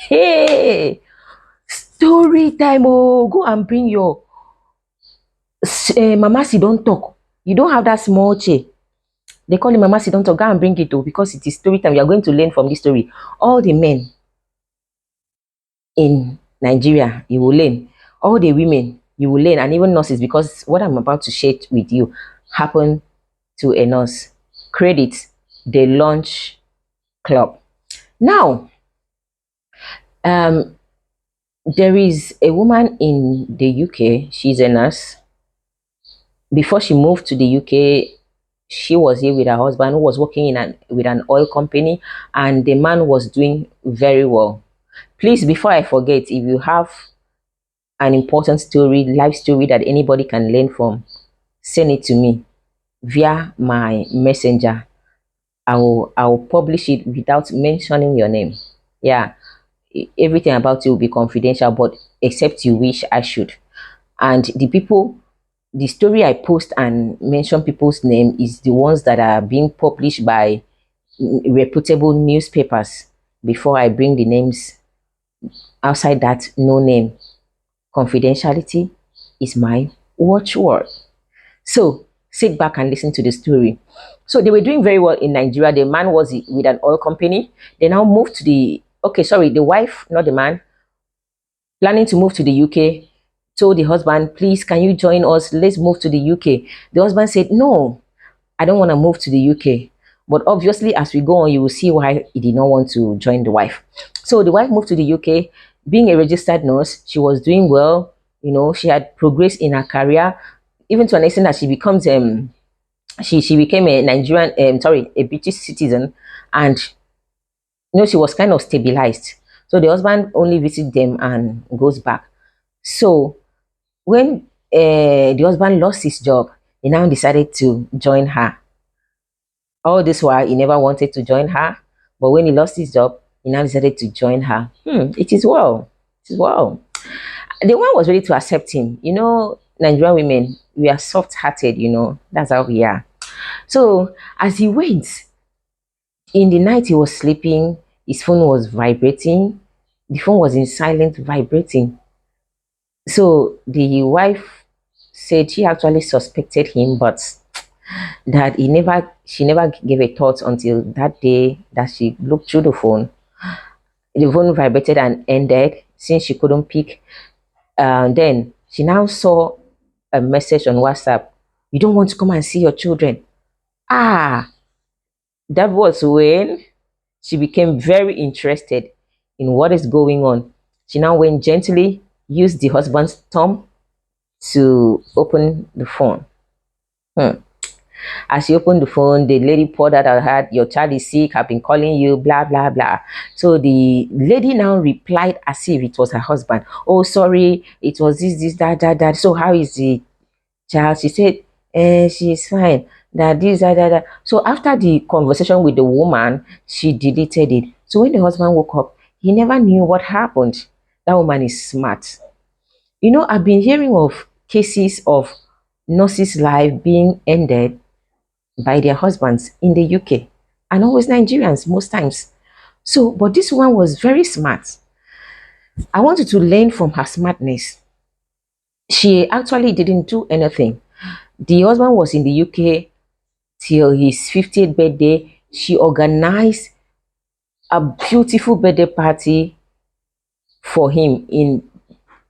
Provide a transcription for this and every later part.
Hey, story time. Oh, go and bring your mama. She don't talk. You don't have that small chair. They call it mama. She don't talk. Go and bring it too because it is story time. You are going to learn from this story. All the men in Nigeria, you will learn. All the women, you will learn, and even nurses, because what I'm about to share with you happened to a nurse. Credit the lunch club. Now, um, there is a woman in the UK. She's a nurse. Before she moved to the UK, she was here with her husband who was working with an oil company, and the man was doing very well. Please, before I forget, if you have an important story, life story that anybody can learn from, send it to me via my messenger. I will publish it without mentioning your name. Yeah, everything about you will be confidential, but except you wish I should. And the story I post and mention people's name is the ones that are being published by reputable newspapers. Before I bring the names outside that, no name. Confidentiality is my watchword. So sit back and listen to the story. So they were doing very well in Nigeria. The man was with an oil company. They now moved to the wife, not the man, planning to move to the UK, told the husband, please, can you join us? Let's move to the UK. The husband said, no, I don't want to move to the UK. But obviously, as we go on, you will see why he did not want to join the wife. So the wife moved to the UK. Being a registered nurse, she was doing well. She had progressed in her career, even to an extent that she became a Nigerian, a British citizen, and she was kind of stabilized. So the husband only visits them and goes back. So when the husband lost his job, he now decided to join her. All this while, he never wanted to join her, but when he lost his job, he now decided to join her. It is well. It is well. The one was ready to accept him. Nigerian women, we are soft-hearted. That's how we are. So as he went, in the night he was sleeping, his phone was vibrating. The phone was in silent vibrating. So the wife said she actually suspected him, but that she never gave a thought until that day that she looked through the phone. The phone vibrated and ended since she couldn't pick. Then she now saw a message on WhatsApp. You don't want to come and see your children. Ah, that was when she became very interested in what is going on. She now went gently, used the husband's thumb to open the phone. Hmm. As she opened the phone, the lady poured out her heart, your child is sick, I've been calling you, blah, blah, blah. So the lady now replied as if it was her husband. Oh, sorry, it was this, that, that, that. So how is the child? She said, she's fine. That, this, that, that, that. So after the conversation with the woman, she deleted it. So when the husband woke up, he never knew what happened. That woman is smart. I've been hearing of cases of nurses' life being ended by their husbands in the UK, and always Nigerians most times. So, but this one was very smart. I wanted to learn from her smartness. She actually didn't do anything. The husband was in the UK till his 50th birthday. She organized a beautiful birthday party for him in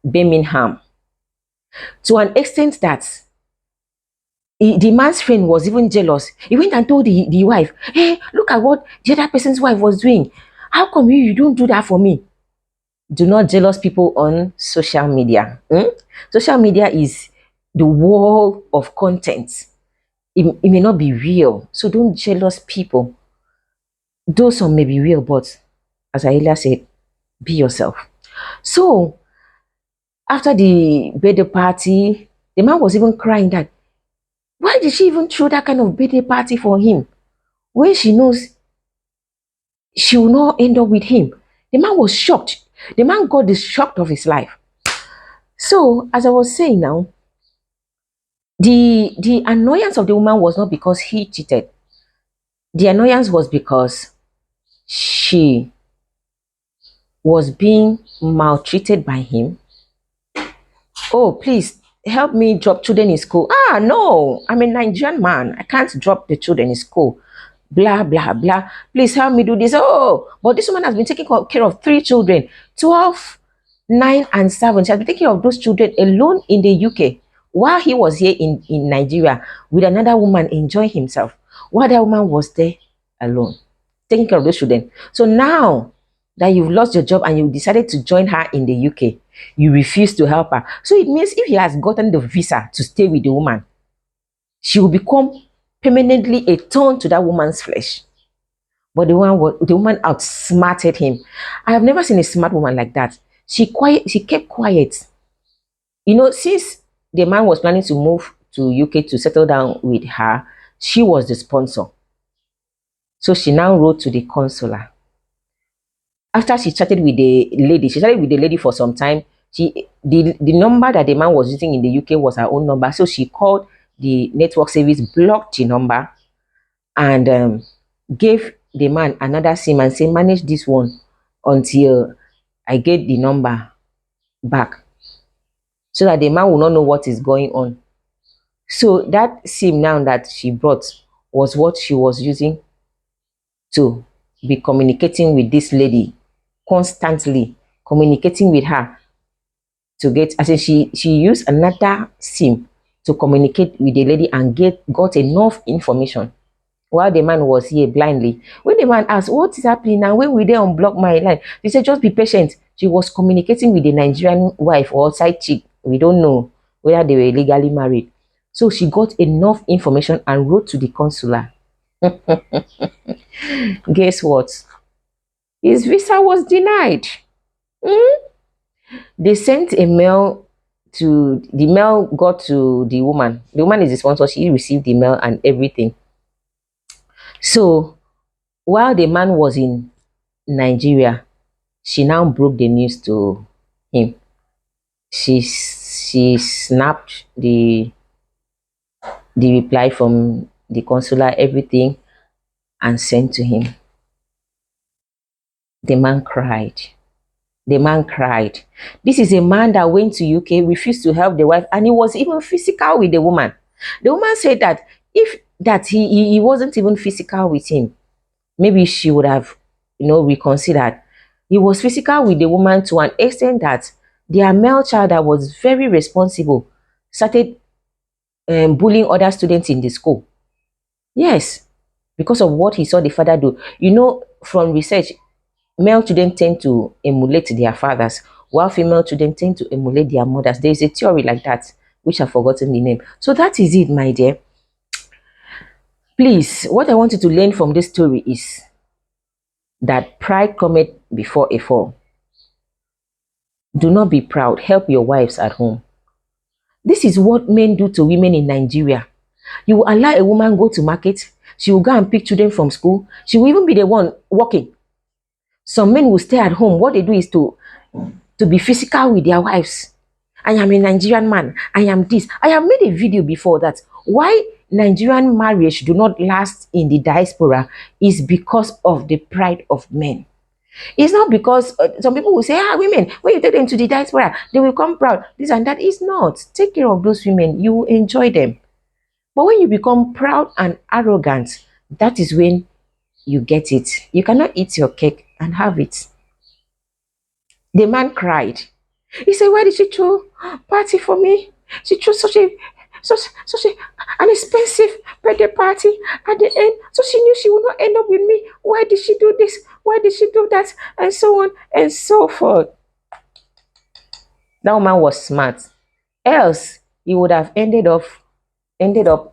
Birmingham, to an extent that the man's friend was even jealous. He went and told the wife, hey, look at what the other person's wife was doing. How come you don't do that for me? Do not jealous people on social media. Social media is the wall of content. It may not be real. So don't jealous people. Those some may be real, but as I earlier said, be yourself. So after the birthday party, the man was even crying that why did she even throw that kind of birthday party for him when she knows she will not end up with him? The man was shocked. The man got the shock of his life. So, as I was saying now, the annoyance of the woman was not because he cheated. The annoyance was because she was being maltreated by him. Oh, please help me drop children in school. Ah, no, I'm a Nigerian man. I can't drop the children in school. Blah, blah, blah. Please help me do this. Oh, but this woman has been taking care of 3 children, 12, 9, and 7. She has been taking care of those children alone in the UK while he was here in Nigeria with another woman enjoying himself. While that woman was there alone, taking care of those children. So now that you've lost your job and you decided to join her in the UK, you refuse to help her. So it means if he has gotten the visa to stay with the woman, she will become permanently a thorn to that woman's flesh. But the woman outsmarted him. I have never seen a smart woman like that. She kept quiet. You know, since the man was planning to move to UK to settle down with her, she was the sponsor. So she now wrote to the consular. After she chatted with the lady, she chatted with the lady for some time. The number that the man was using in the UK was her own number. So she called the network service, blocked the number, and gave the man another SIM and say, manage this one until I get the number back, so that the man will not know what is going on. So that SIM now that she brought was what she was using to be communicating with this lady, constantly communicating with her to get, as in she used another SIM to communicate with the lady and got enough information while the man was here blindly. When the man asked, what is happening now? When will they unblock my line? They said, just be patient. She was communicating with the Nigerian wife or side chick. We don't know whether they were legally married. So she got enough information and wrote to the consular. Guess what? His visa was denied. They sent a mail to, the mail got to the woman. The woman is the sponsor. She received the mail and everything. So while the man was in Nigeria, she now broke the news to him. She snapped the reply from the consular, everything, and sent to him. The man cried. The man cried. This is a man that went to UK, refused to help the wife, and he was even physical with the woman. The woman said that if that he wasn't even physical with him, maybe she would have, reconsidered. He was physical with the woman to an extent that their male child that was very responsible started bullying other students in the school. Yes, because of what he saw the father do. From research, male children tend to emulate their fathers, while female children tend to emulate their mothers. There is a theory like that, which I've forgotten the name. So that is it, my dear. Please, what I want you to learn from this story is that pride cometh before a fall. Do not be proud. Help your wives at home. This is what men do to women in Nigeria. You will allow a woman go to market. She will go and pick children from school. She will even be the one working. Some men will stay at home. What they do is to be physical with their wives. I am a Nigerian man. I am this. I have made a video before that why Nigerian marriage do not last in the diaspora is because of the pride of men. It's not because some people will say, women, when you take them to the diaspora, they will come proud. This and that is not. Take care of those women. You will enjoy them. But when you become proud and arrogant, that is when you get it. You cannot eat your cake and have it. The man cried. He said, why did she throw party for me? She threw such an expensive birthday party at the end. So she knew she would not end up with me. Why did she do this? Why did she do that? And so on and so forth. That woman was smart. Else, he would have ended up, the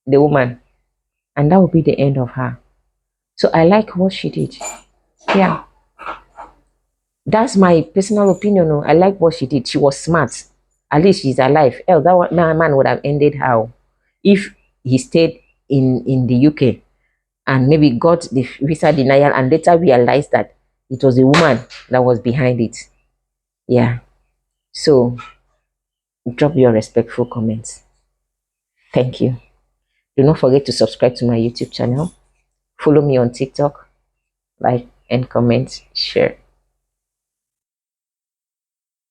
woman. And that would be the end of her. So I like what she did. Yeah. That's my personal opinion. I like what she did. She was smart. At least she's alive. Else that man would have ended how if he stayed in the UK and maybe got the visa denial and later realized that it was a woman that was behind it. Yeah. So drop your respectful comments. Thank you. Do not forget to subscribe to my YouTube channel. Follow me on TikTok. Like and comment. Share.